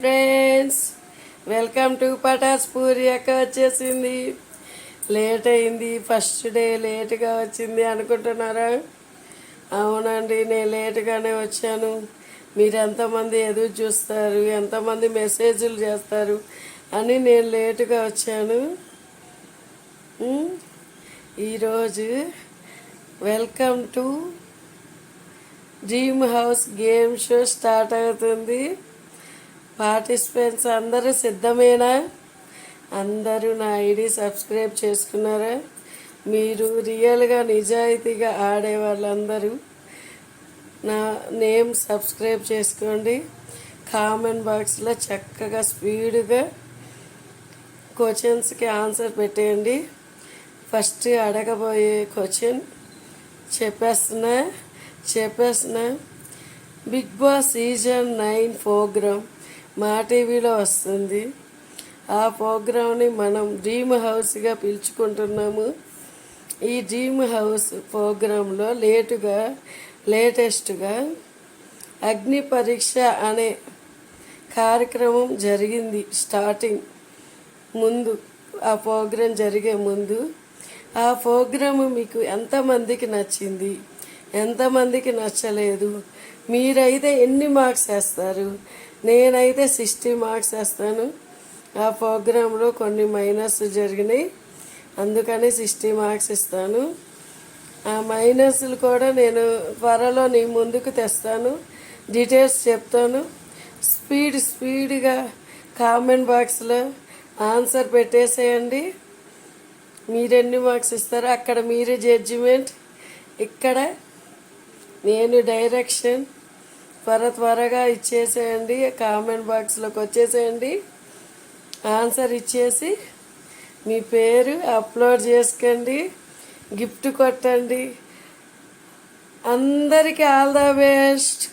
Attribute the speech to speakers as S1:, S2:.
S1: Friends, welcome to Patas Puri. అక్క వచ్చేసింది. Late అయింది, ఫస్ట్ డే లేట్గా వచ్చింది అనుకుంటున్నారా? అవునండి, నేను లేట్గానే వచ్చాను. మీరు ఎంతమంది ఎదురు చూస్తారు, ఎంతమంది మెసేజ్లు చేస్తారు అని నేను లేటుగా వచ్చాను. ఈరోజు welcome to dream house game show start అవుతుంది. పార్టిసిపెంట్స్ అందరూ సిద్ధమేనా? అందరూ నా ఐడి సబ్స్క్రైబ్ చేసుకున్నారా? మీరు రియల్గా నిజాయితీగా ఆడే వాళ్ళందరూ నా నేమ్ సబ్స్క్రైబ్ చేసుకోండి. కామెంట్ బాక్స్లో చక్కగా స్పీడ్గా క్వశ్చన్స్కి ఆన్సర్ పెట్టేయండి. ఫస్ట్ అడగబోయే క్వశ్చన్ చెప్పేస్తున్నా. Big boss season 9 program Maa టీవీలో వస్తుంది. ఆ ప్రోగ్రామ్ని మనం డ్రీమ్ హౌస్గా పిలుచుకుంటున్నాము. ఈ డ్రీమ్ హౌస్ ప్రోగ్రాంలో లేటెస్ట్గా అగ్ని పరీక్ష అనే కార్యక్రమం జరిగింది. స్టార్టింగ్ ముందు, ఆ ప్రోగ్రాం జరిగే ముందు ఆ ప్రోగ్రామ్ మీకు ఎంతమందికి నచ్చింది, ఎంతమందికి నచ్చలేదు? మీరైతే ఎన్ని మార్క్స్ వేస్తారు? నేనైతే 60 మార్క్స్ వేస్తాను. ఆ ప్రోగ్రాంలో కొన్ని మైనస్ జరిగినాయి, అందుకని 60 మార్క్స్ ఇస్తాను. ఆ మైనస్లు కూడా నేను త్వరలో నీ ముందుకు తెస్తాను, డీటెయిల్స్ చెప్తాను. స్పీడ్గా కామెంట్ బాక్స్లో ఆన్సర్ పెట్టేసేయండి. మీరెన్ని మార్క్స్ ఇస్తారో అక్కడ మీరే జడ్జిమెంట్, ఇక్కడ నేను డైరెక్షన్. త్వరగా ఇచ్చేసేయండి, కామెంట్ బాక్స్లోకి వచ్చేసేయండి. ఆన్సర్ ఇచ్చేసి మీ పేరు అప్లోడ్ చేసుకోండి, గిఫ్ట్ కొట్టండి. అందరికీ ఆల్ ద బెస్ట్.